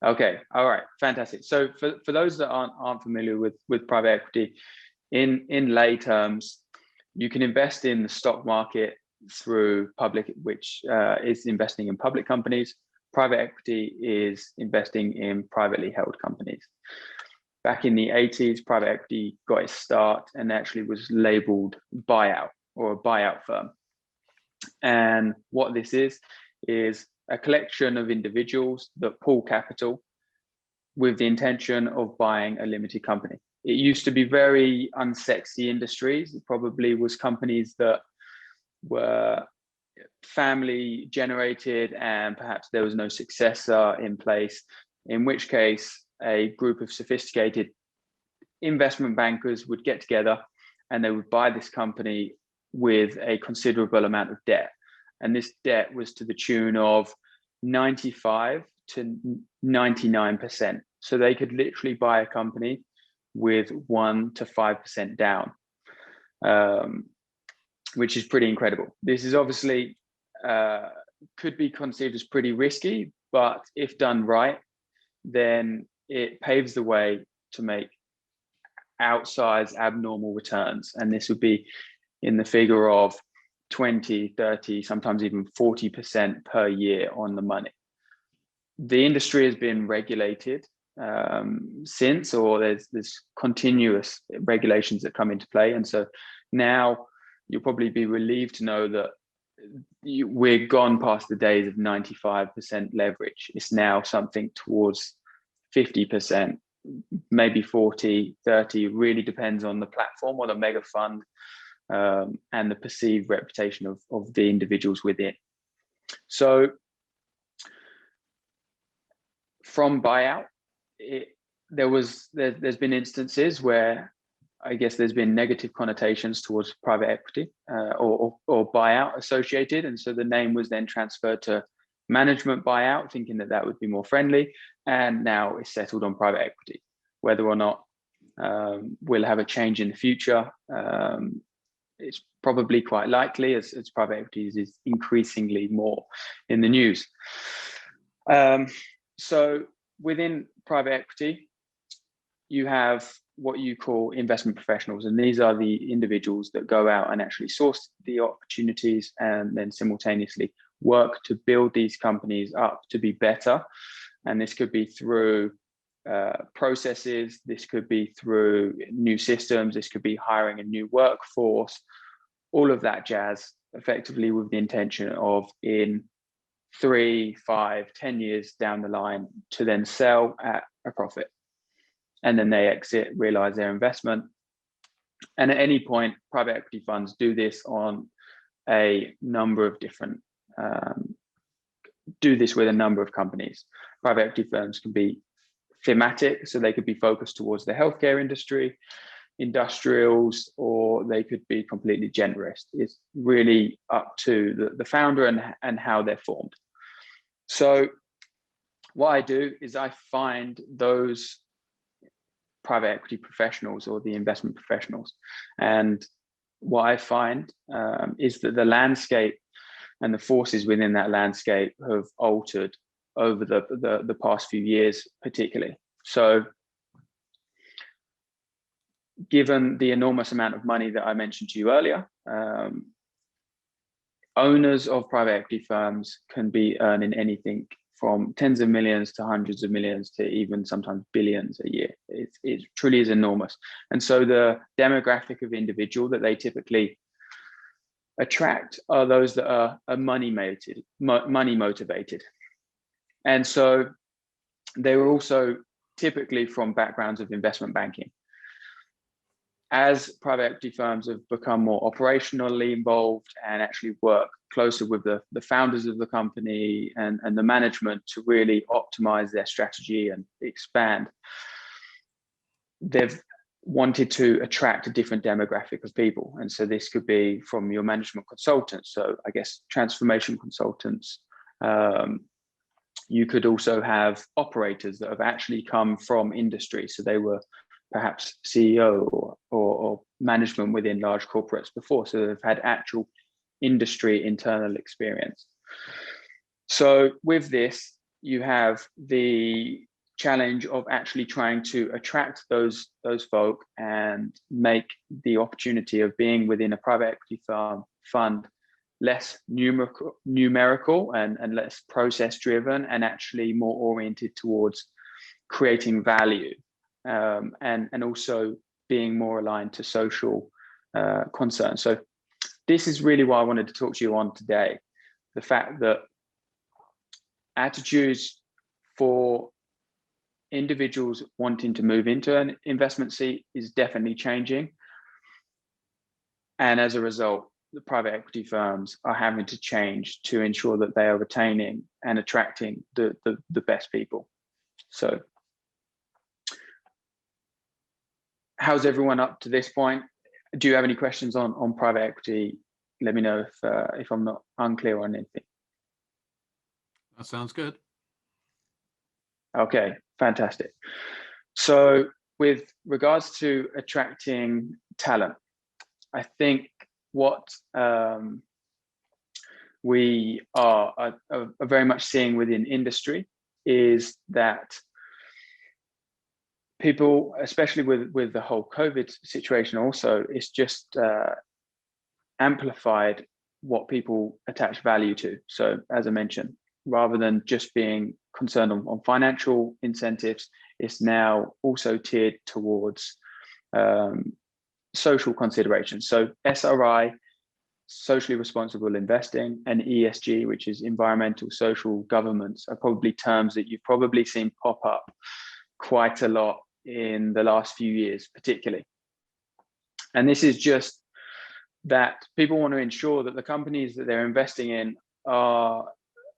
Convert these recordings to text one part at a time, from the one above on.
Okay, all right, fantastic. So for those that aren't familiar with private equity, in lay terms, you can invest in the stock market through public, which is investing in public companies. Private equity is investing in privately held companies. Back in the 80s, private equity got its start and actually was labeled buyout or a buyout firm. And what this is a collection of individuals that pool capital with the intention of buying a limited company. It used to be very unsexy industries. It probably was companies that were family generated and perhaps there was no successor in place, in which case a group of sophisticated investment bankers would get together and they would buy this company with a considerable amount of debt. And this debt was to the tune of 95 to 99%. So they could literally buy a company with 1 to 5% down, which is pretty incredible. This is obviously could be conceived as pretty risky, but if done right, then it paves the way to make outsized abnormal returns. And this would be in the figure of 20, 30, sometimes even 40% per year on the money. The industry has been regulated since, or there's continuous regulations that come into play. And so now you'll probably be relieved to know that we're gone past the days of 95% leverage. It's now something towards 50%, maybe 40, 30, really depends on the platform or the mega fund and the perceived reputation of the individuals within. So from buyout, there's been instances where I guess there's been negative connotations towards private equity or buyout associated. And so the name was then transferred to management buyout, thinking that would be more friendly. And now it's settled on private equity. Whether or not we'll have a change in the future, it's probably quite likely as private equity is increasingly more in the news. So within private equity, you have what you call investment professionals. And these are the individuals that go out and actually source the opportunities and then simultaneously work to build these companies up to be better. And this could be through processes, this could be through new systems, this could be hiring a new workforce, all of that jazz, effectively with the intention of in 3, 5, 10 years down the line to then sell at a profit. And then they exit, realize their investment. And at any point, private equity funds do this on a number of different, do this with a number of companies. Private equity firms can be thematic, so they could be focused towards the healthcare industry, industrials, or they could be completely generalist. It's really up to the founder and how they're formed. So what I do is I find those private equity professionals or the investment professionals. And what I find is that the landscape and the forces within that landscape have altered over the past few years, particularly. So given the enormous amount of money that I mentioned to you earlier, owners of private equity firms can be earning anything from tens of millions to hundreds of millions to even sometimes billions a year. It truly is enormous. And so the demographic of individual that they typically attract are those that are money motivated. And so they were also typically from backgrounds of investment banking. As private equity firms have become more operationally involved and actually work closer with the founders of the company and the management to really optimize their strategy and expand, they've wanted to attract a different demographic of people. And so this could be from your management consultants, so I guess transformation consultants. You could also have operators that have actually come from industry. So they were perhaps CEO or management within large corporates before. So they've had actual industry internal experience. So with this, you have the challenge of actually trying to attract those folk and make the opportunity of being within a private equity fund less numerical and less process driven, and actually more oriented towards creating value, and also being more aligned to social concerns. So this is really what I wanted to talk to you on today. The fact that attitudes for individuals wanting to move into an investment seat is definitely changing. And as a result, the private equity firms are having to change to ensure that they are retaining and attracting the best people. So how's everyone up to this point? Do you have any questions on private equity? Let me know if I'm not unclear on anything. That sounds good. Okay, fantastic. So with regards to attracting talent, I think what we are very much seeing within industry is that people, especially with the whole COVID situation also, it's just amplified what people attach value to. So as I mentioned, rather than just being concerned on financial incentives, it's now also tiered towards social considerations. So SRI, socially responsible investing, and ESG, which is environmental, social, governance, are probably terms that you've probably seen pop up quite a lot in the last few years, particularly. And this is just that people want to ensure that the companies that they're investing in are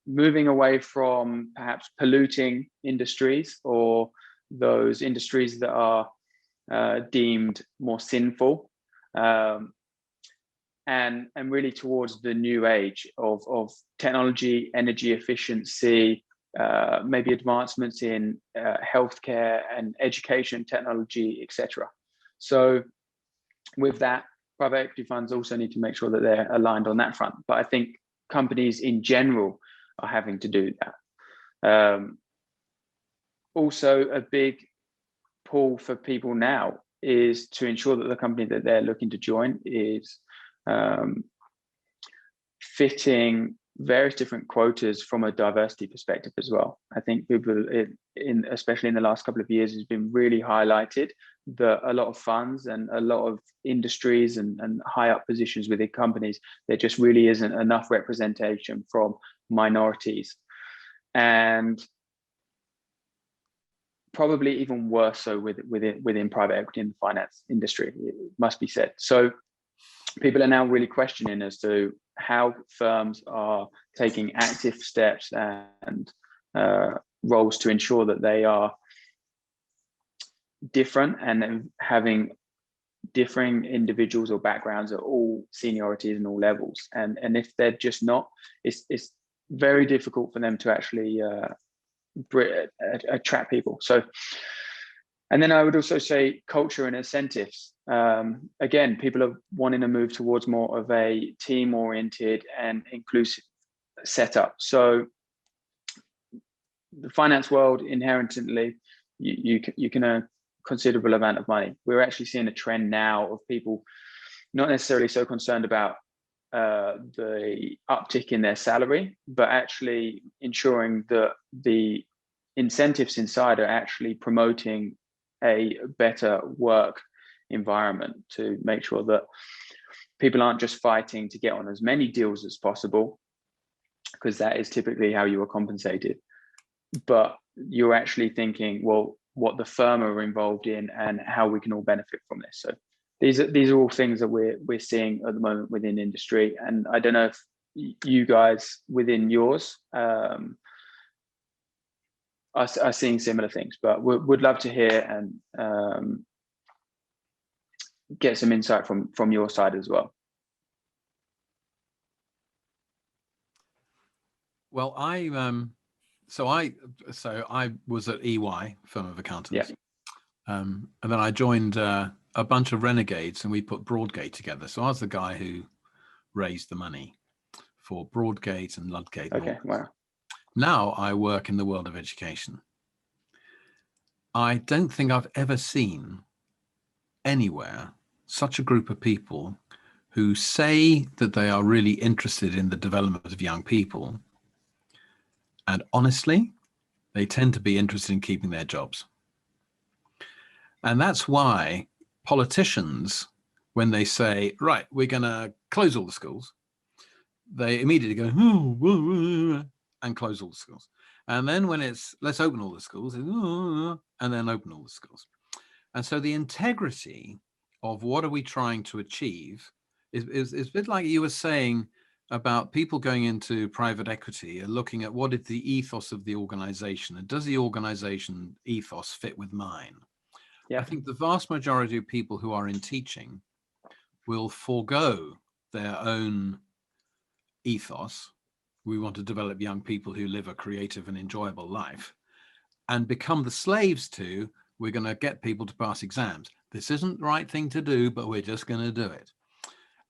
moving away from perhaps polluting industries, or those industries that are deemed more sinful, and really towards the new age of technology, energy efficiency, maybe advancements in healthcare and education technology, etc. So with that, private equity funds also need to make sure that they're aligned on that front. But I think companies in general are having to do that. Also, a big pull for people now is to ensure that the company that they're looking to join is fitting various different quotas from a diversity perspective as well. I think people, especially in the last couple of years, has been really highlighted that a lot of funds and a lot of industries and high up positions within companies, there just really isn't enough representation from minorities, and probably even worse so within private equity and the finance industry, it must be said. So people are now really questioning as to how firms are taking active steps and roles to ensure that they are different and having differing individuals or backgrounds at all seniorities and all levels. And if they're just not, it's very difficult for them to actually attract people. So, and then I would also say culture and incentives. Again, people are wanting to move towards more of a team-oriented and inclusive setup. So the finance world, inherently, you can earn considerable amount of money. We're actually seeing a trend now of people not necessarily so concerned about the uptick in their salary, but actually ensuring that the incentives inside are actually promoting a better work environment to make sure that people aren't just fighting to get on as many deals as possible, because that is typically how you are compensated, but you're actually thinking, well, what the firm are involved in and how we can all benefit from this. So these are all things that we're seeing at the moment within industry. And I don't know if you guys within yours are seeing similar things, but would love to hear and get some insight from your side as well. Well, I was at EY, firm of accountants, and then I joined a bunch of renegades, and we put Broadgate together. So I was the guy who raised the money for Broadgate and Ludgate. Okay, wow. Now I work in the world of education. I don't think I've ever seen anywhere such a group of people who say that they are really interested in the development of young people. And honestly, they tend to be interested in keeping their jobs. And that's why politicians, when they say, right, we're going to close all the schools, they immediately go, and close all the schools. And then when it's, let's open all the schools, and then open all the schools. And so the integrity of what are we trying to achieve is a bit like you were saying about people going into private equity and looking at what is the ethos of the organization, and does the organization ethos fit with mine? Yeah. I think the vast majority of people who are in teaching will forego their own ethos. We want to develop young people who live a creative and enjoyable life, and become the slaves to, we're going to get people to pass exams. This isn't the right thing to do, but we're just going to do it.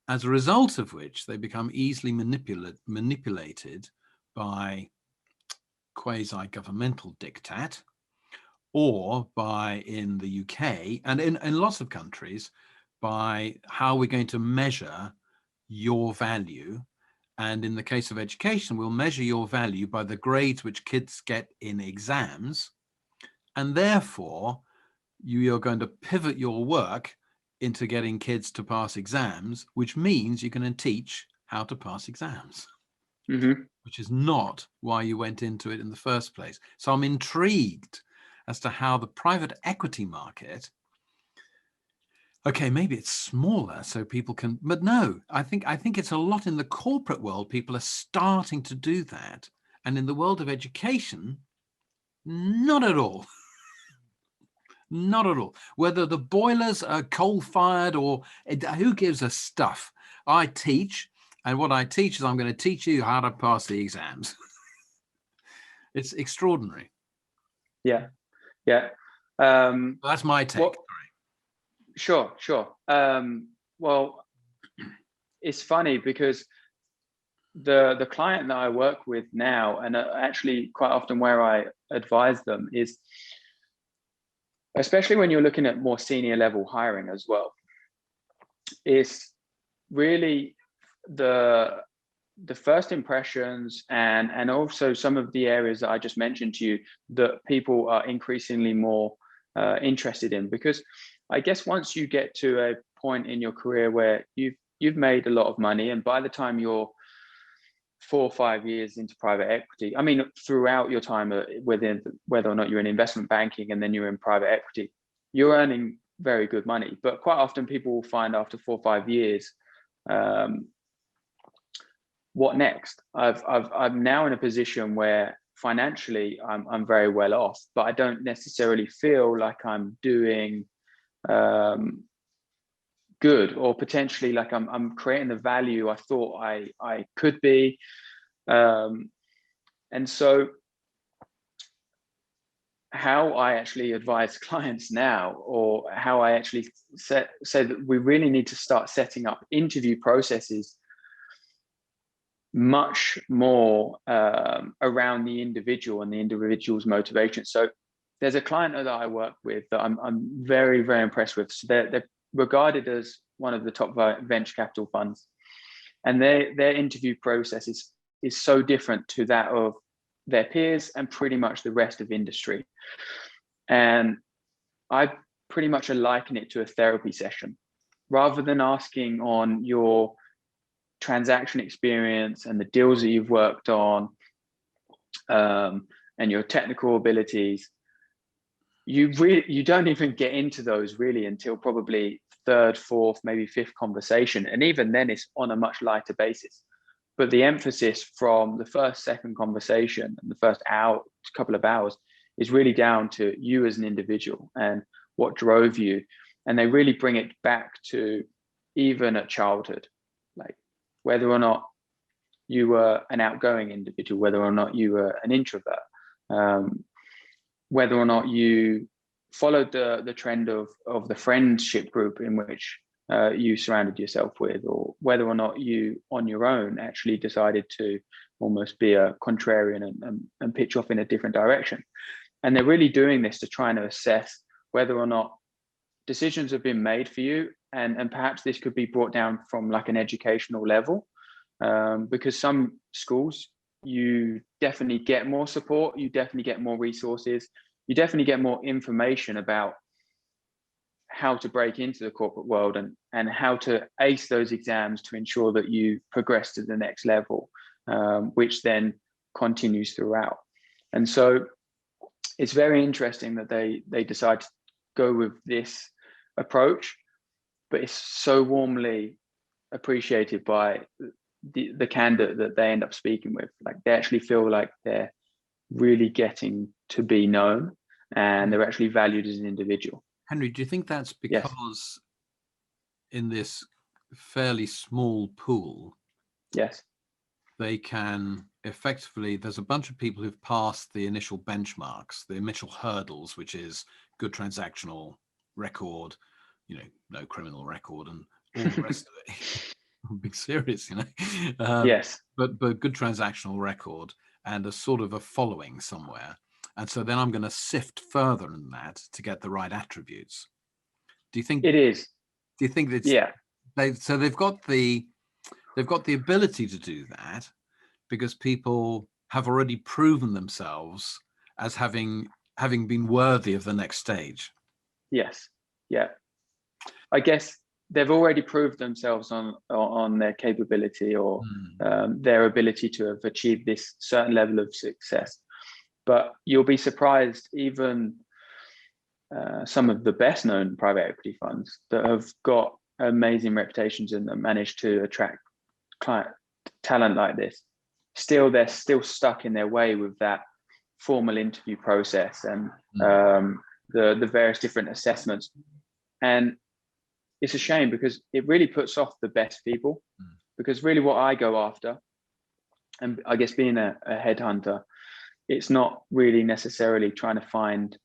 As a result of which, they become easily manipulated by quasi-governmental diktat, or by, in the UK and in lots of countries, by how we're going to measure your value. And in the case of education, we'll measure your value by the grades which kids get in exams. And therefore, you are going to pivot your work into getting kids to pass exams, which means you're going to teach how to pass exams, which is not why you went into it in the first place. So I'm intrigued as to how the private equity market, okay, maybe it's smaller so people can, but no, I think it's a lot in the corporate world. People are starting to do that. And in the world of education, not at all. Not at all. Whether the boilers are coal-fired or who gives a stuff. I teach, and what I teach is I'm going to teach you how to pass the exams. It's extraordinary. Yeah. That's my take. Sure. Well, it's funny because the client that I work with now, and actually quite often where I advise them, is especially when you're looking at more senior level hiring as well, is really the first impressions and also some of the areas that I just mentioned to you that people are increasingly more interested in. Because I guess once you get to a point in your career where you've made a lot of money, and by the time you're 4 or 5 years into private equity, I mean, throughout your time within, whether or not you're in investment banking and then you're in private equity, you're earning very good money. But quite often people will find after 4 or 5 years, what next? I'm now in a position where financially I'm very well off, but I don't necessarily feel like I'm doing good, or potentially like I'm creating the value I thought I could be. And so how I actually advise clients now, or how I actually say that we really need to start setting up interview processes much more around the individual and the individual's motivation. So there's a client that I work with that I'm very, very impressed with. So they're regarded as one of the top venture capital funds, and their interview process is so different to that of their peers and pretty much the rest of industry. And I pretty much liken it to a therapy session. Rather than asking on your transaction experience and the deals that you've worked on, and your technical abilities, you don't even get into those really until probably third, fourth, maybe fifth conversation. And even then it's on a much lighter basis. But the emphasis from the first, second conversation and the first couple of hours is really down to you as an individual and what drove you. And they really bring it back to even at childhood, like whether or not you were an outgoing individual, whether or not you were an introvert, whether or not you followed the trend of the friendship group in which you surrounded yourself with, or whether or not you on your own actually decided to almost be a contrarian and pitch off in a different direction. And they're really doing this to try and assess whether or not decisions have been made for you, and perhaps this could be brought down from like an educational level, because some schools, you definitely get more support, you definitely get more resources, you definitely get more information about how to break into the corporate world, and how to ace those exams to ensure that you progress to the next level, which then continues throughout. And so it's very interesting that they decide to go with this approach, but it's so warmly appreciated by the candidate that they end up speaking with. Like, they actually feel like they're really getting to be known, and they're actually valued as an individual. Henry, do you think that's Yes. because in this fairly small pool, Yes. they can effectively, there's a bunch of people who've passed the initial benchmarks, the initial hurdles, which is good transactional record, no criminal record, and all the rest of it. I'm being serious, Yes. But good transactional record and a sort of a following somewhere. And so then I'm going to sift further than that to get the right attributes. Do you think it is? Do you think that? Yeah. They've got the ability to do that because people have already proven themselves as having been worthy of the next stage. Yes. Yeah. I guess they've already proved themselves on their capability, or their ability to have achieved this certain level of success. But you'll be surprised, even some of the best known private equity funds that have got amazing reputations and managed to attract talent like this, they're still stuck in their way with that formal interview process and the various different assessments. And it's a shame, because it really puts off the best people, because really what I go after, and I guess being a headhunter, it's not really necessarily trying to find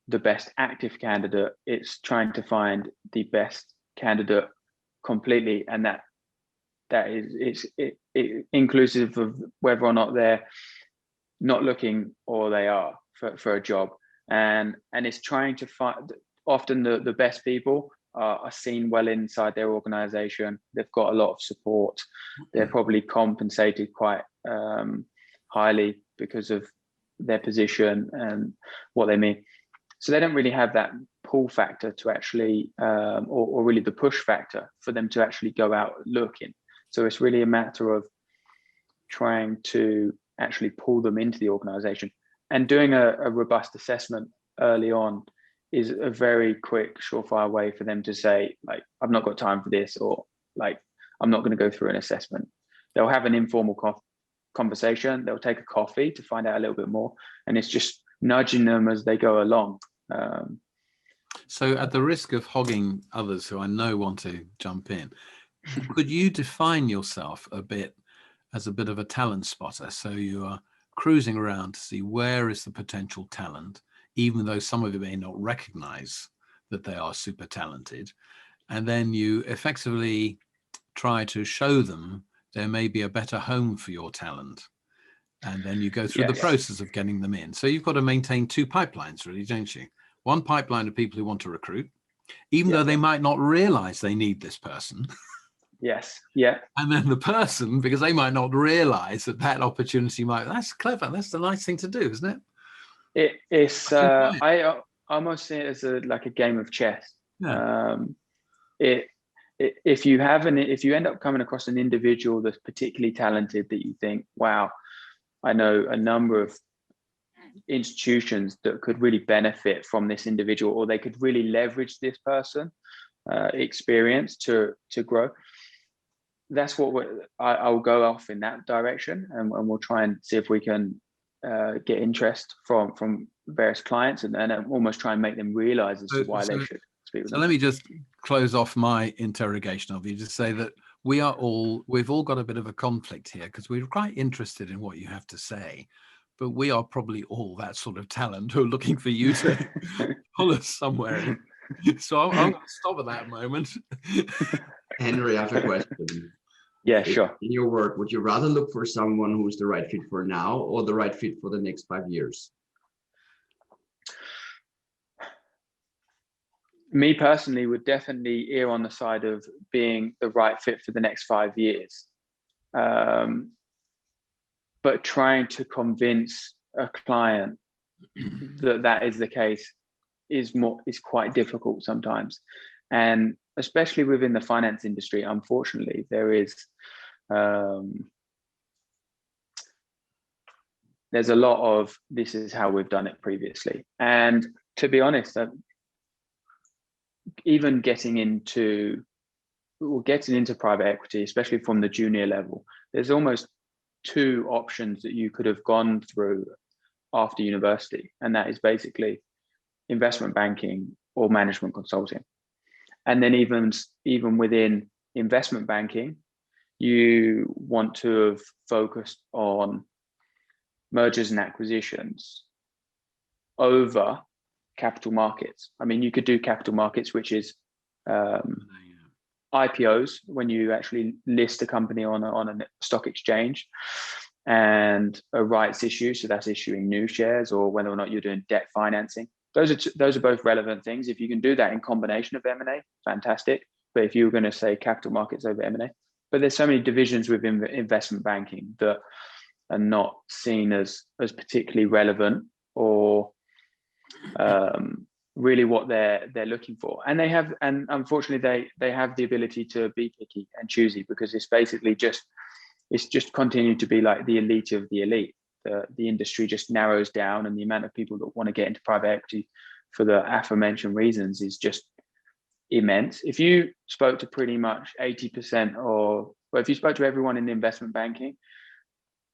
the best active candidate, it's trying to find the best candidate completely, and that is inclusive of whether or not they're not looking or they are for a job. And it's trying to find, often the best people are seen well inside their organization, they've got a lot of support, they're probably compensated quite highly because of their position and what they mean. So they don't really have that pull factor to actually, or really the push factor for them to actually go out looking. So it's really a matter of trying to actually pull them into the organization, and doing a robust assessment early on is a very quick, surefire way for them to say, like, I've not got time for this, or like, I'm not going to go through an assessment. They'll have an informal conversation, they'll take a coffee to find out a little bit more, and it's just nudging them as they go along. So at the risk of hogging others who I know want to jump in, could you define yourself a bit as a bit of a talent spotter? So you are cruising around to see where is the potential talent, even though some of you may not recognize that they are super talented. And then you effectively try to show them there may be a better home for your talent. And then you go through the process of getting them in. So you've got to maintain two pipelines, really, don't you? One pipeline of people who want to recruit, even though they might not realize they need this person. Yes. Yeah. And then the person, because they might not realize that opportunity that's clever. That's the nice thing to do, isn't it? It's I almost see it as like a game of chess. Yeah. If you end up coming across an individual that's particularly talented, that you think, wow, I know a number of institutions that could really benefit from this individual, or they could really leverage this person experience to grow. That's what I'll go off in that direction, and we'll try and see if we can get interest from various clients, and almost try and make them realize as to why they should speak with them. Let me just close off my interrogation of you, just say that we've all got a bit of a conflict here, because we're quite interested in what you have to say, but we are probably all that sort of talent who are looking for you to pull us somewhere. So I'm going to stop at that moment. Henry, I have a question. Yeah, sure. In your work, would you rather look for someone who's the right fit for now, or the right fit for the next 5 years? Me personally would definitely err on the side of being the right fit for the next 5 years. But trying to convince a client that that is the case is quite difficult sometimes. And especially within the finance industry, unfortunately, there's a lot of this is how we've done it previously. And to be honest, even getting into private equity, especially from the junior level, there's almost two options that you could have gone through after university, and that is basically investment banking or management consulting. And then even within investment banking, you want to have focused on mergers and acquisitions over capital markets. I mean, you could do capital markets, which is IPOs, when you actually list a company on a stock exchange, and a rights issue, so that's issuing new shares, or whether or not you're doing debt financing. Those are both relevant things. If you can do that in combination of M&A, fantastic. But if you were going to say capital markets over M&A, but there's so many divisions within investment banking that are not seen as particularly relevant or really what they're looking for. And unfortunately they have the ability to be picky and choosy, because it's basically just continued to be like the elite of the elite. The industry just narrows down, and the amount of people that want to get into private equity for the aforementioned reasons is just immense. If you spoke to pretty much 80% if you spoke to everyone in investment banking,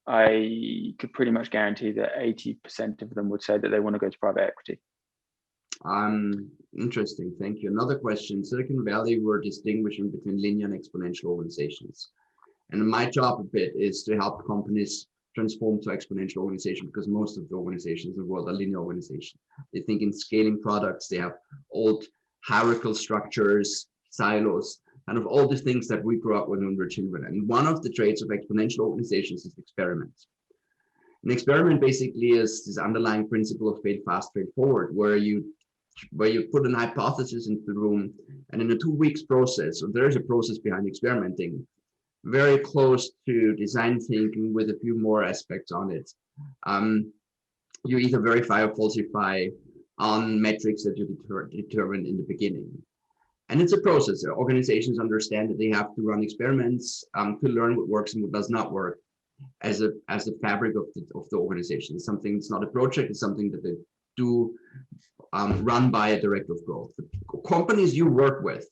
I could pretty much guarantee that 80% of them would say that they want to go to private equity. Interesting. Thank you. Another question. Silicon Valley, we're distinguishing between linear and exponential organizations. And my job a bit is to help companies transform to exponential organization, because most of the organizations in the world are linear organizations. They think in scaling products. They have old hierarchical structures, silos, kind of all the things that we grew up with when we were children. And one of the traits of exponential organizations is experiment. An experiment basically is this underlying principle of fail fast, fail forward, where you put an hypothesis into the room, and in a 2 weeks process, so there is a process behind experimenting, very close to design thinking with a few more aspects on it. You either verify or falsify on metrics that you determined in the beginning. And it's a process. Organizations understand that they have to run experiments to learn what works and what does not work as a fabric of the organization. It's something, it's not a project, it's something that they do run by a director of growth. The companies you work with,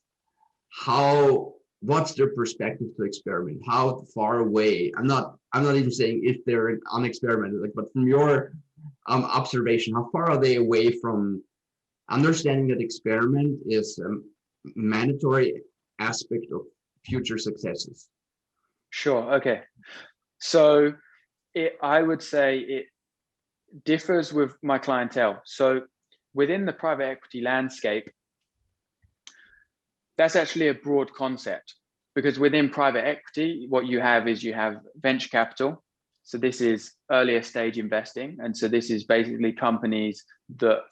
what's their perspective to experiment? How far away? I'm not even saying if they're unexperimented, but from your observation, how far are they away from understanding that experiment is a mandatory aspect of future successes? Sure. Okay. So I would say it differs with my clientele. So within the private equity landscape, that's actually a broad concept, because within private equity, what you have is you have venture capital. So this is earlier stage investing. And so this is basically companies that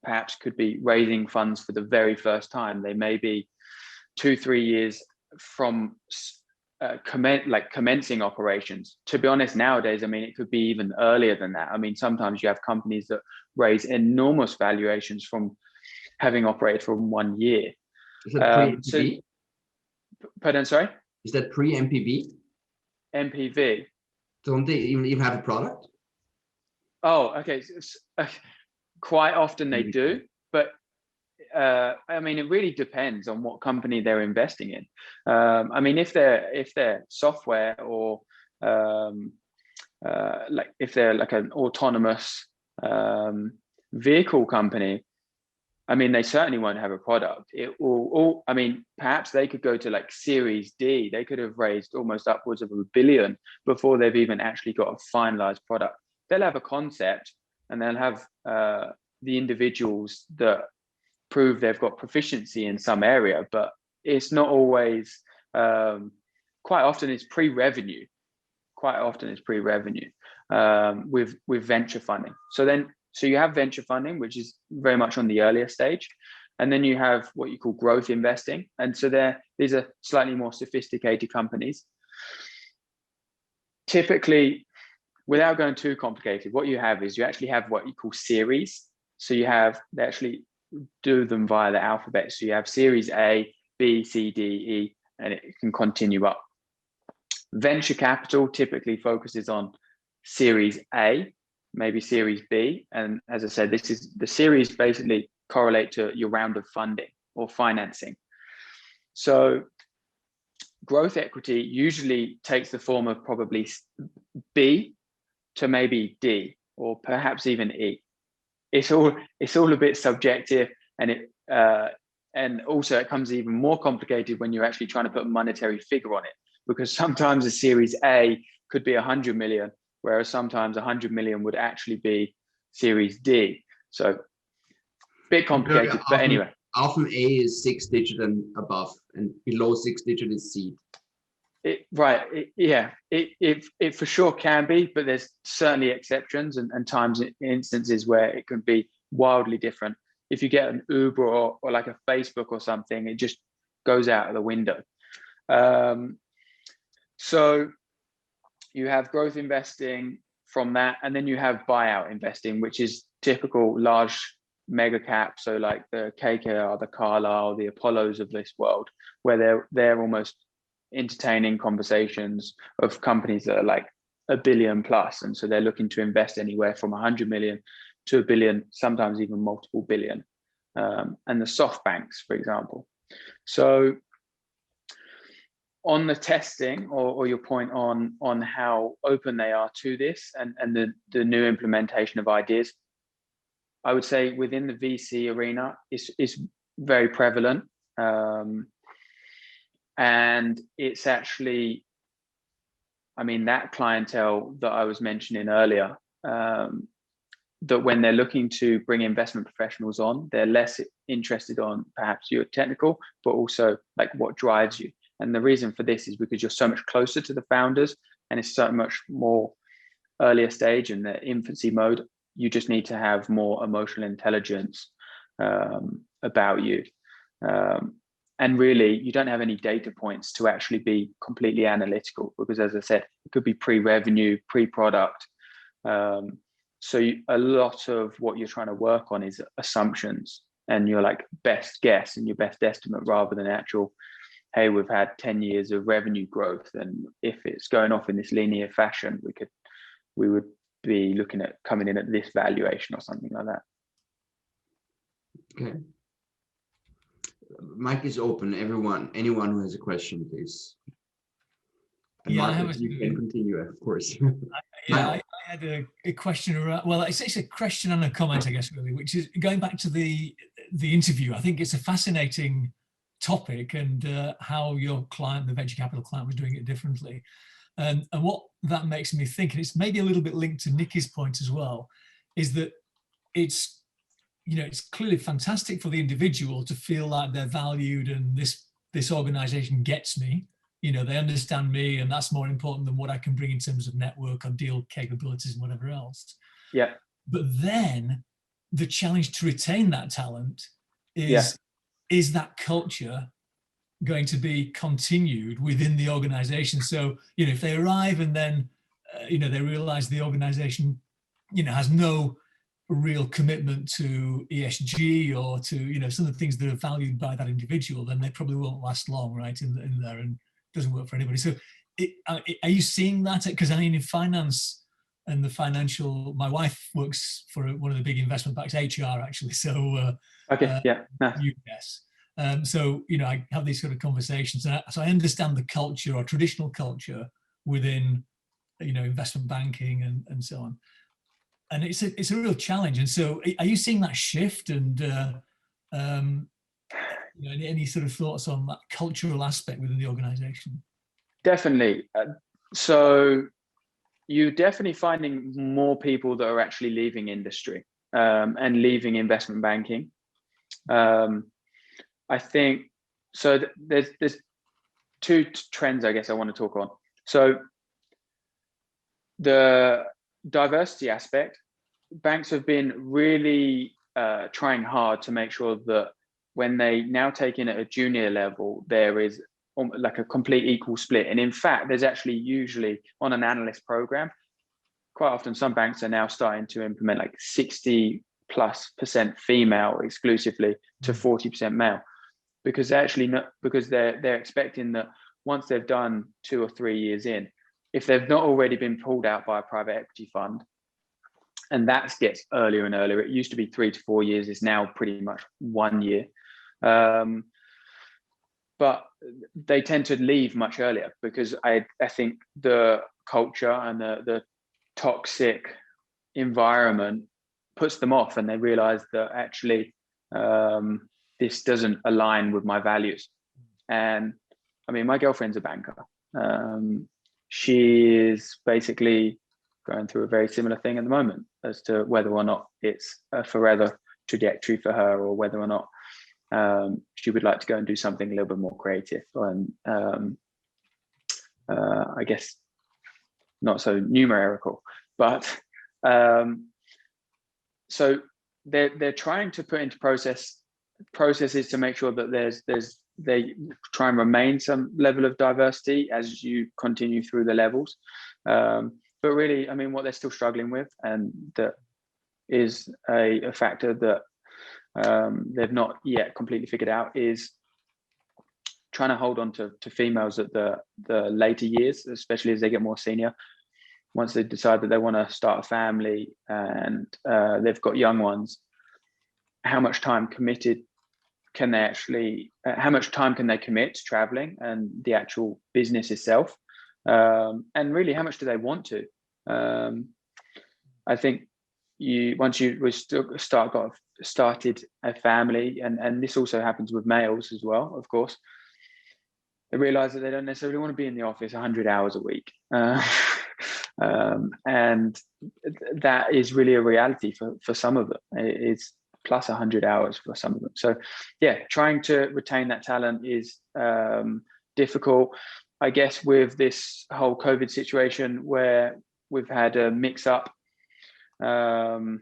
perhaps could be raising funds for the very first time. They may be 2-3 years from commencing operations. To be honest, nowadays, I mean, it could be even earlier than that. I mean, sometimes you have companies that raise enormous valuations from having operated for 1 year. Is that pre-MPV? Pardon, sorry? Is that pre-MPV? MPV. Don't they even have a product? Oh, okay. Quite often they do, but I mean, it really depends on what company they're investing in. I mean, if they're software or if they're like an autonomous vehicle company, I mean, they certainly won't have a product. It will. I mean, perhaps they could go to like Series D. They could have raised almost upwards of $1 billion before they've even actually got a finalized product. They'll have a concept, and they'll have the individuals that prove they've got proficiency in some area, but it's not always. Quite often, it's pre-revenue. With venture funding. So you have venture funding, which is very much on the earlier stage. And then you have what you call growth investing. And so these are slightly more sophisticated companies. Typically, without going too complicated, what you have is you actually have what you call series. So they actually do them via the alphabet. So you have series A, B, C, D, E, and it can continue up. Venture capital typically focuses on series A, maybe series B. And as I said, this is the series basically correlate to your round of funding or financing. So growth equity usually takes the form of probably B to maybe D, or perhaps even E. It's all a bit subjective, and also it comes even more complicated when you're actually trying to put a monetary figure on it, because sometimes a series A could be 100 million, whereas sometimes 100 million would actually be series D. So bit complicated, but anyway. Often A is 6-digit and above, and below 6-digit is seed. It for sure can be, but there's certainly exceptions and times instances where it can be wildly different. If you get an Uber or like a Facebook or something, it just goes out of the window. So you have growth investing from that, and then you have buyout investing, which is typical large mega cap. So like the KKR, the Carlyle, the Apollos of this world, where they're almost entertaining conversations of companies that are like $1 billion plus, and so they're looking to invest anywhere from 100 million to $1 billion, sometimes even multiple billion, and the soft banks, for example. So on the testing, or your point on how open they are to this and the new implementation of ideas, I would say within the VC arena is very prevalent. And it's actually, I mean, that clientele that I was mentioning earlier, that when they're looking to bring investment professionals on, they're less interested on perhaps your technical, but also like what drives you. And the reason for this is because you're so much closer to the founders, and it's so much more earlier stage in the infancy mode. You just need to have more emotional intelligence about you. And really, you don't have any data points to actually be completely analytical, because as I said, it could be pre-revenue, pre-product. So a lot of what you're trying to work on is assumptions and your like best guess and your best estimate, rather than actual, hey, we've had 10 years of revenue growth, and if it's going off in this linear fashion, we would be looking at coming in at this valuation or something like that. Okay. Mic is open. Anyone who has a question, please. And yeah, Marcus, you can continue, of course. I had a question around, well, it's a question and a comment, I guess, really, which is going back to the interview. I think it's a fascinating topic, and how your client, the venture capital client, was doing it differently. And what that makes me think, and it's maybe a little bit linked to Nicky's point as well, is that it's clearly fantastic for the individual to feel like they're valued and this organization gets me. They understand me, and that's more important than what I can bring in terms of network or deal capabilities and whatever else. Yeah. But then the challenge to retain that talent is that culture going to be continued within the organization? So, if they arrive and then, they realize the organization, has no real commitment to ESG or to, some of the things that are valued by that individual, then they probably won't last long, right, in there, and doesn't work for anybody. So are you seeing that? Because I mean, in finance and the financial, my wife works for one of the big investment banks, HR actually. So UBS. So, I have these sort of conversations. So I understand the culture or traditional culture within, investment banking and so on. And it's a real challenge. And so are you seeing that shift? And any sort of thoughts on that cultural aspect within the organization? Definitely. So you're definitely finding more people that are actually leaving industry and leaving investment banking. I think so. There's two trends, I guess, I want to talk on. So the diversity aspect, banks have been really trying hard to make sure that when they now take in at a junior level, there is like a complete equal split. And in fact, there's actually usually on an analyst program, quite often some banks are now starting to implement like 60+% female exclusively to 40% male, because they're expecting that once they've done 2 or 3 years in, if they've not already been pulled out by a private equity fund, and that gets earlier and earlier. It used to be 3 to 4 years. It's now pretty much 1 year. But they tend to leave much earlier because I think the culture and the toxic environment puts them off, and they realize that actually this doesn't align with my values. And I mean, my girlfriend's a banker. She is basically going through a very similar thing at the moment as to whether or not it's a forever trajectory for her, or whether or not she would like to go and do something a little bit more creative, and I guess not so numerical. But so they're trying to put into processes to make sure that they try and remain some level of diversity as you continue through the levels. But really, I mean, what they're still struggling with, and that is a factor that they've not yet completely figured out, is trying to hold on to females at the later years, especially as they get more senior. Once they decide that they want to start a family and they've got young ones, how much time can they commit to traveling and the actual business itself? And really, how much do they want to? I think once you started a family, and this also happens with males as well, of course, they realize that they don't necessarily want to be in the office 100 hours a week. And that is really a reality for some of them. It's plus 100 hours for some of them. So yeah, trying to retain that talent is difficult. I guess with this whole COVID situation, where we've had a mix up of,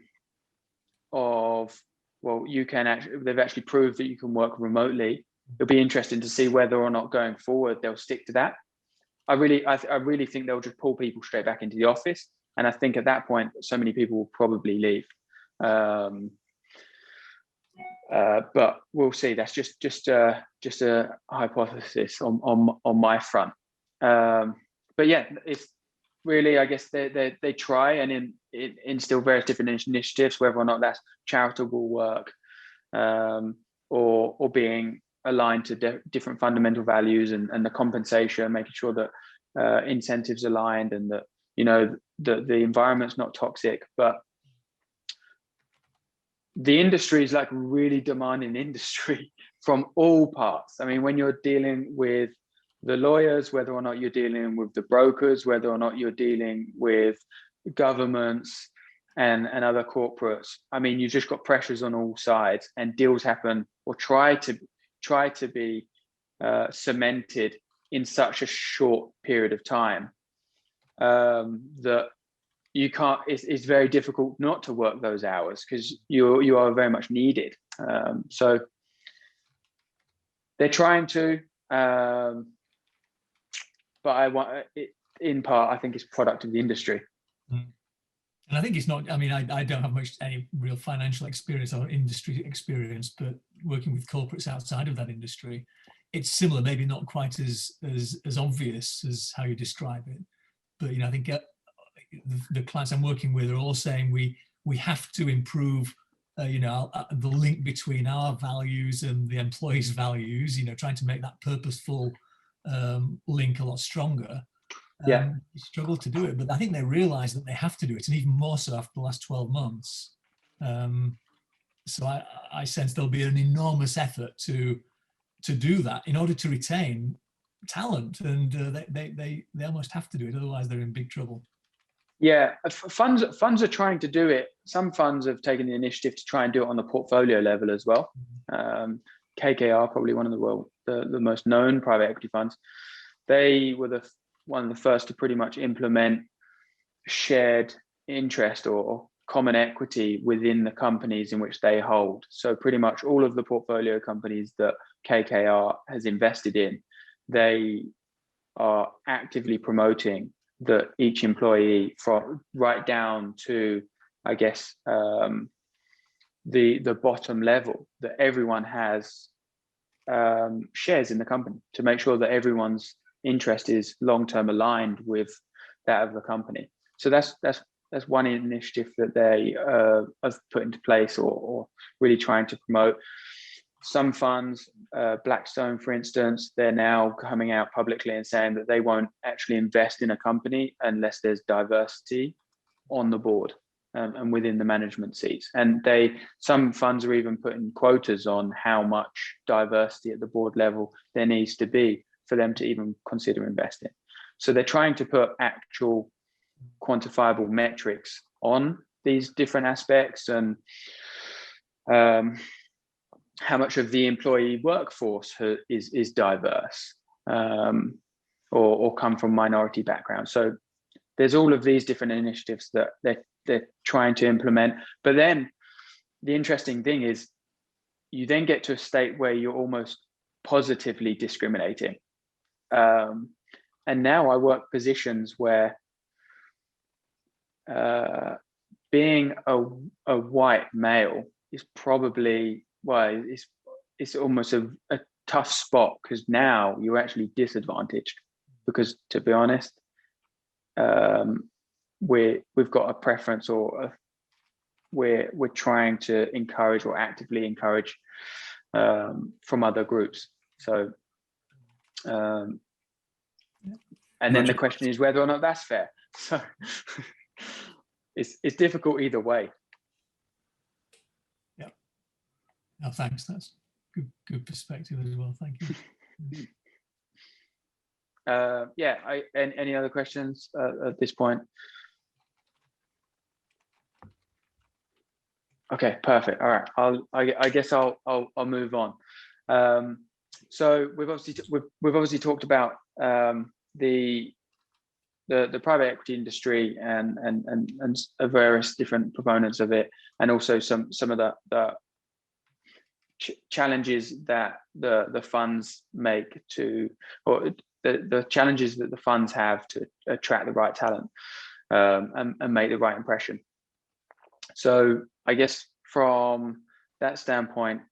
well, they've actually proved that you can work remotely. It'll be interesting to see whether or not going forward they'll stick to that. I really think they'll just pull people straight back into the office, and I think at that point so many people will probably leave. But we'll see. That's just a hypothesis on my front. But yeah, it's really, I guess they try and instill various different initiatives, whether or not that's charitable work, or being aligned to different fundamental values, and the compensation, making sure that incentives aligned, and that the environment's not toxic. But the industry is like really demanding industry from all parts. I mean, when you're dealing with the lawyers, whether or not you're dealing with the brokers, whether or not you're dealing with governments and other corporates, I mean, you just got pressures on all sides, and deals happen or try to be cemented in such a short period of time that you can't. It's very difficult not to work those hours, because you are very much needed. So they're trying to, but in part, I think it's product of the industry. And I think it's not, I mean, I don't have any real financial experience or industry experience, but working with corporates outside of that industry, it's similar, maybe not quite as obvious as how you describe it. But, I think the clients I'm working with are all saying we have to improve, the link between our values and the employees' values, trying to make that purposeful link a lot stronger. Yeah, struggle to do it, but I think they realize that they have to do it, and even more so after the last 12 months. So I sense there'll be an enormous effort to do that in order to retain talent, and they almost have to do it, otherwise they're in big trouble. Yeah, funds are trying to do it. Some funds have taken the initiative to try and do it on the portfolio level as well. KKR, probably one of the most known private equity funds. They were one of the first to pretty much implement shared interest or common equity within the companies in which they hold. So pretty much all of the portfolio companies that KKR has invested in, they are actively promoting that each employee, from right down to, I guess, the bottom level, that everyone has shares in the company, to make sure that everyone's interest is long-term aligned with that of the company. So that's one initiative that they have put into place, or really trying to promote. Some funds, Blackstone, for instance, they're now coming out publicly and saying that they won't actually invest in a company unless there's diversity on the board and within the management seats. And some funds are even putting quotas on how much diversity at the board level there needs to be for them to even consider investing. So they're trying to put actual quantifiable metrics on these different aspects, and how much of the employee workforce is diverse, or come from minority backgrounds. So there's all of these different initiatives that they're trying to implement. But then the interesting thing is, you then get to a state where you're almost positively discriminating. And now I work positions where being a white male is probably, well, it's almost a tough spot, because now you're actually disadvantaged, because, to be honest, we've got a preference, or we're trying to encourage, or actively encourage, from other groups. So and then the question is whether or not that's fair. So it's difficult either way. Yeah. No, thanks. That's good perspective as well. Thank you. Yeah. Any other questions at this point? Okay, perfect. All right. I guess I'll move on. So we've obviously talked about the private equity industry and various different proponents of it, and also some of the challenges that the funds make to, or the challenges that the funds have to attract the right talent, and make the right impression. So I guess from that standpoint,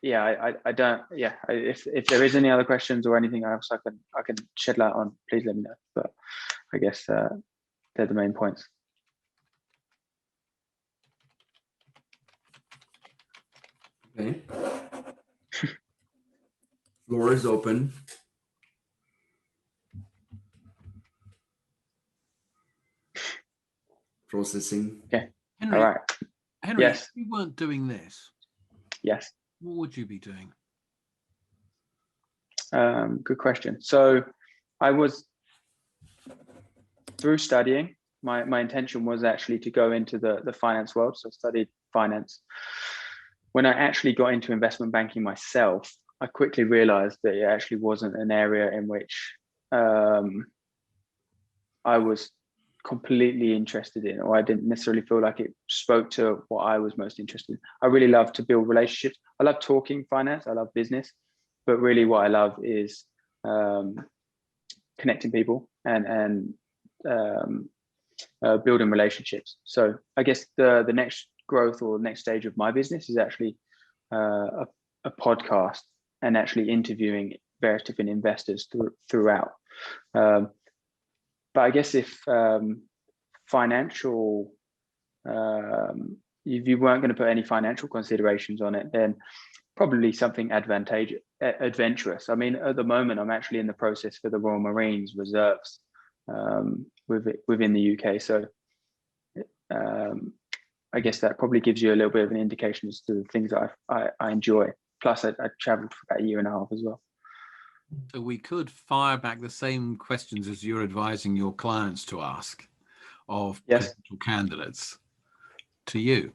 yeah, I don't, yeah, if there is any other questions or anything else I can shed light on, please let me know. But I guess they're the main points. Okay. Floor is open. Processing. Okay. Henry, All right. Henry, Yes. if you weren't doing this, Yes. what would you be doing? Good question. So I was, through studying, my intention was actually to go into the finance world. So I studied finance. When I actually got into investment banking myself, I quickly realized that it actually wasn't an area in which I was completely interested in, or I didn't necessarily feel like it spoke to what I was most interested in. I really love to build relationships. I love talking finance. I love business, but really what I love is connecting people and building relationships. So I guess the next growth, or next stage of my business, is actually a podcast, and actually interviewing various different investors throughout. But I guess if financial, if you weren't going to put any financial considerations on it, then probably something adventurous. I mean, at the moment, I'm actually in the process for the Royal Marines Reserves within the UK. So I guess that probably gives you a little bit of an indication as to the things that I enjoy. Plus, I traveled for about a year and a half as well. So we could fire back the same questions as you're advising your clients to ask of potential candidates to you.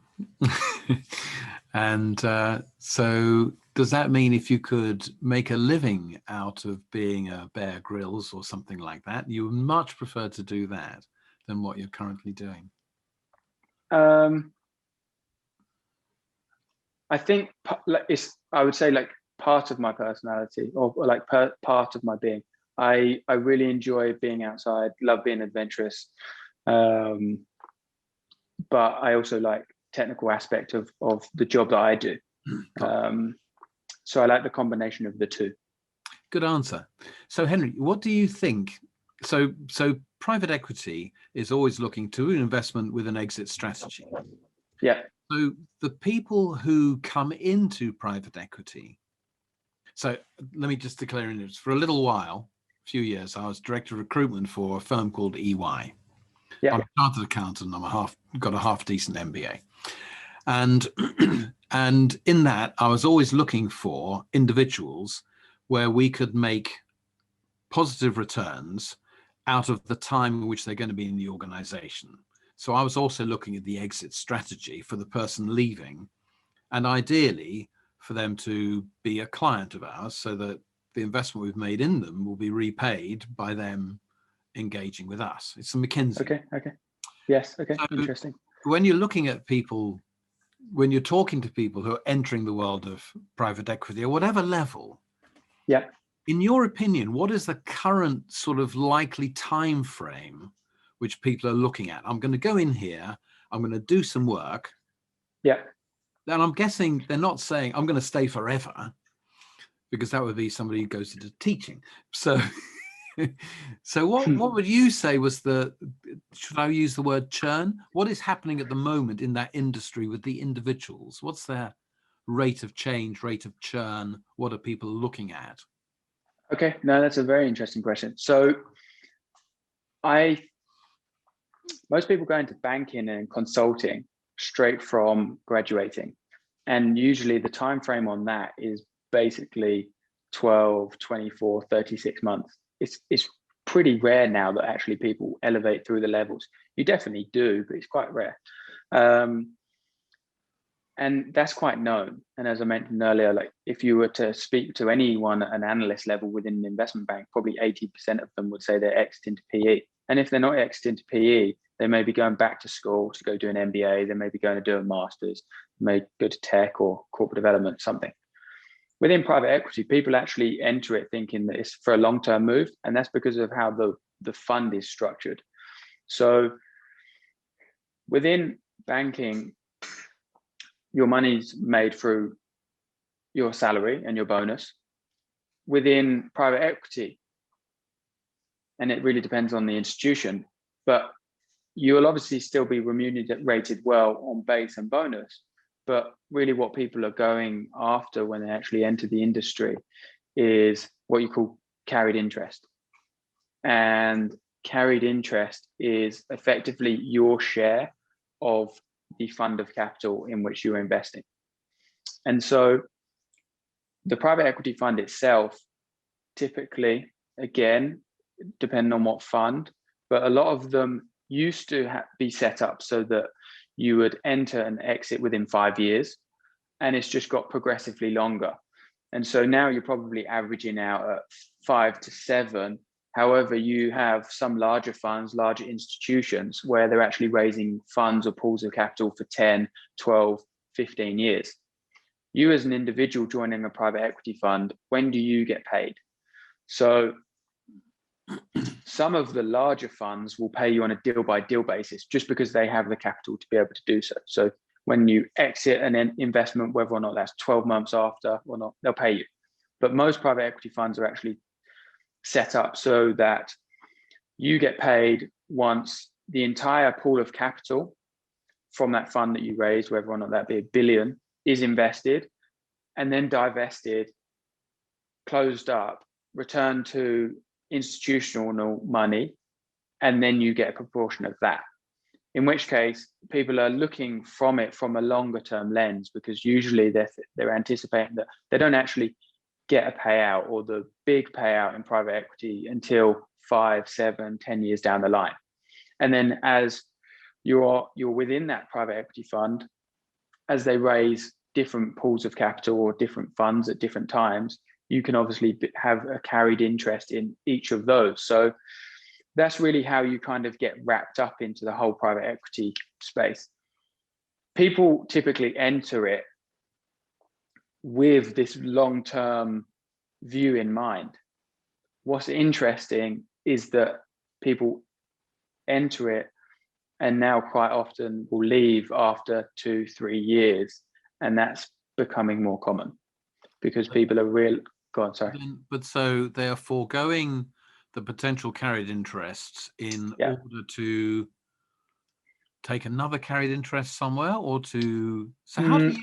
And so does that mean if you could make a living out of being a Bear Grylls or something like that, you would much prefer to do that than what you're currently doing? I think I would say like part of my personality, or like part of my being. I really enjoy being outside, love being adventurous, but I also like technical aspect of the job that I do. So I like the combination of the two. Good answer. So Henry, what do you think? So private equity is always looking to an investment with an exit strategy. Yeah. So the people who come into private equity, so let me just declare in this, for a little while, a few years, I was director of recruitment for a firm called EY. Yeah. I'm a chartered accountant. Got a half decent MBA. And and in that, I was always looking for individuals where we could make positive returns out of the time in which they're going to be in the organization. So I was also looking at the exit strategy for the person leaving, and ideally for them to be a client of ours, so that the investment we've made in them will be repaid by them engaging with us. It's a McKinsey. Okay. Yes. Okay. So interesting. When you're looking at people, when you're talking to people who are entering the world of private equity at whatever level, yeah, in your opinion, what is the current sort of likely time frame which people are looking at? I'm going to go in here, I'm going to do some work. Yeah. And I'm guessing they're not saying I'm going to stay forever, because that would be somebody who goes into teaching. So so what would you say was should I use the word churn? What is happening at the moment in that industry with the individuals? What's their rate of change, rate of churn? What are people looking at? Okay, no, that's a very interesting question. So most people go into banking and consulting straight from graduating. And usually the time frame on that is basically 12, 24, 36 months. It's pretty rare now that actually people elevate through the levels. You definitely do, but it's quite rare. And that's quite known. And as I mentioned earlier, like if you were to speak to anyone at an analyst level within an investment bank, probably 80% of them would say they're exiting to PE. And if they're not exiting to PE, they may be going back to school to go do an MBA. They may be going to do a master's, may go to tech or corporate development, something. Within private equity, people actually enter it thinking that it's for a long-term move. And that's because of how the fund is structured. So within banking, your money's made through your salary and your bonus. Within private equity, and it really depends on the institution, but you will obviously still be remunerated well on base and bonus. But really what people are going after when they actually enter the industry is what you call carried interest. And carried interest is effectively your share of the fund of capital in which you're investing. And so the private equity fund itself, typically, again, depending on what fund, but a lot of them used to be set up so that you would enter and exit within 5 years, and it's just got progressively longer. And so now you're probably averaging out at 5 to 7. However, you have some larger funds, larger institutions where they're actually raising funds or pools of capital for 10, 12, 15 years. You as an individual joining a private equity fund, when do you get paid? So some of the larger funds will pay you on a deal by deal basis just because they have the capital to be able to do so. So when you exit an investment, whether or not that's 12 months after or not, they'll pay you. But most private equity funds are actually set up so that you get paid once the entire pool of capital from that fund that you raised, whether or not that be $1 billion, is invested and then divested, closed up, returned to institutional money, and then you get a proportion of that. In which case, people are looking from it from a longer term lens, because usually they're anticipating that they don't actually get a payout or the big payout in private equity until 5, 7, 10 years down the line. And then as you're within that private equity fund, as they raise different pools of capital or different funds at different times, you can obviously have a carried interest in each of those. So that's really how you kind of get wrapped up into the whole private equity space. people typically enter it with this long-term view in mind. What's interesting is that people enter it and now quite often will leave after 2-3 years, and that's becoming more common because people are real. Go on, sorry. But so they are foregoing the potential carried interests in order to take another carried interest somewhere, or to. So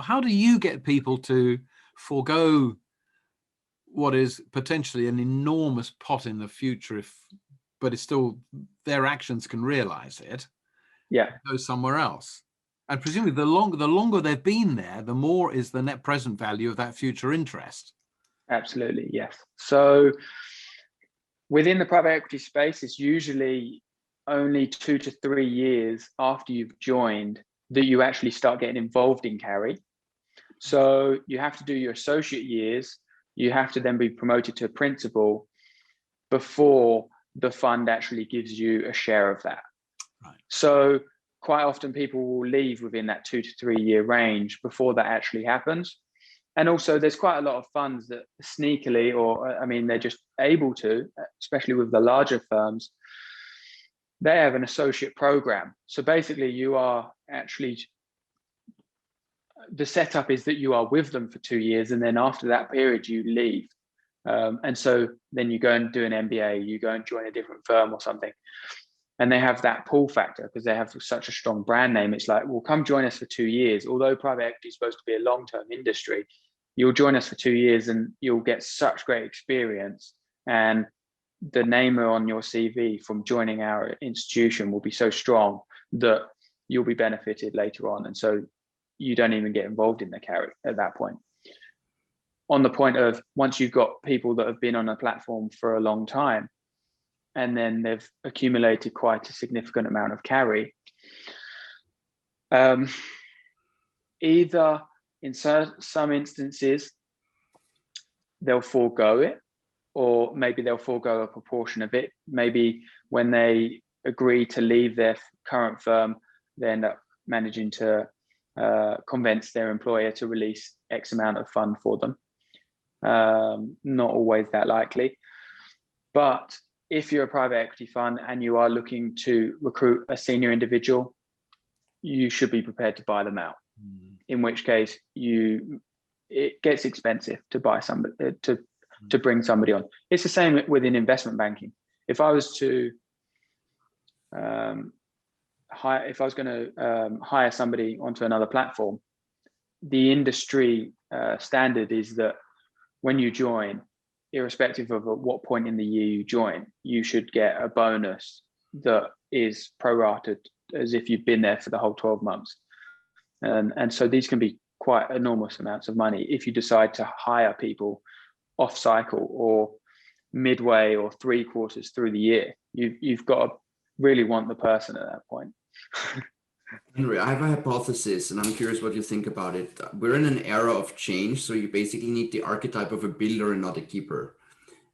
how do you get people to forego what is potentially an enormous pot in the future, but it's still their actions can realize it? Go somewhere else. And presumably the longer they've been there, the more is the net present value of that future interest. Absolutely, yes. So within the private equity space, it's usually only 2 to 3 years after you've joined that you actually start getting involved in carry. So you have to do your associate years. You have to then be promoted to a principal before the fund actually gives you a share of that. Right. So quite often people will leave within that 2 to 3 year range before that actually happens. And also there's quite a lot of funds that sneakily, or I mean, they're just able to, especially with the larger firms, they have an associate program. So basically you are actually, the setup is that you are with them for 2 years, and then after that period you leave. And so then you go and do an MBA, you go and join a different firm or something. And they have that pull factor because they have such a strong brand name. It's like, well, come join us for 2 years. Although private equity is supposed to be a long-term industry, you'll join us for 2 years and you'll get such great experience. And the name on your CV from joining our institution will be so strong that you'll be benefited later on. And so you don't even get involved in the carry at that point. On the point of once you've got people that have been on a platform for a long time, and then they've accumulated quite a significant amount of carry, either in some instances they'll forego it, or maybe they'll forego a proportion of it. Maybe when they agree to leave their current firm, they end up managing to convince their employer to release X amount of fund for them. Not always that likely, but if you're a private equity fund and you are looking to recruit a senior individual, you should be prepared to buy them out. In which case, it gets expensive to buy somebody, to bring somebody on. It's the same within investment banking. If I was to hire somebody onto another platform, the industry standard is that when you join, irrespective of at what point in the year you join, you should get a bonus that is prorated as if you've been there for the whole 12 months. And so these can be quite enormous amounts of money if you decide to hire people off cycle or midway or 3 quarters through the year. You've got to really want the person at that point. Henry, I have a hypothesis, and I'm curious what you think about it. We're in an era of change, so you basically need the archetype of a builder and not a keeper.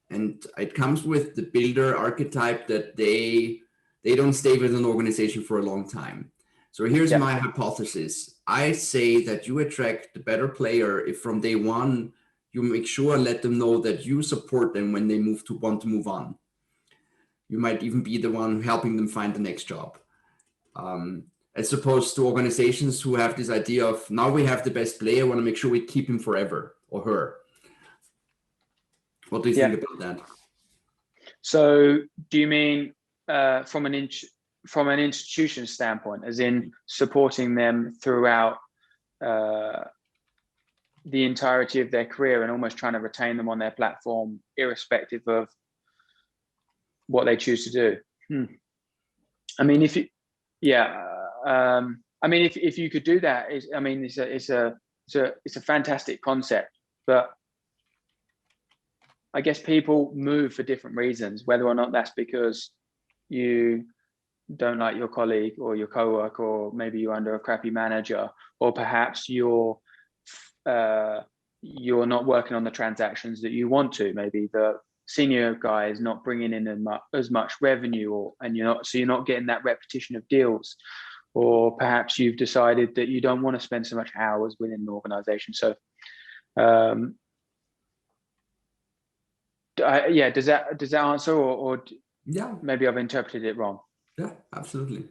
And it comes with the builder archetype that they don't stay with an organization for a long time. So here's my hypothesis. I say that you attract the better player if from day one you make sure and let them know that you support them when they want to move on. You might even be the one helping them find the next job. As opposed to organizations who have this idea of, now we have the best player, I want to make sure we keep him forever, or her. What do you think about that? So do you mean from an institution standpoint, as in supporting them throughout the entirety of their career and almost trying to retain them on their platform, irrespective of what they choose to do? I mean, if you could do that, it's a fantastic concept, but I guess people move for different reasons, whether or not that's because you don't like your colleague or your coworker, or maybe you're under a crappy manager, or perhaps you're not working on the transactions that you want to. Maybe the senior guy is not bringing in as much revenue, and you're not getting that repetition of deals, or perhaps you've decided that you don't want to spend so much hours within an organization. So yeah, does that answer, or Yeah, maybe I've interpreted it wrong? yeah, absolutely.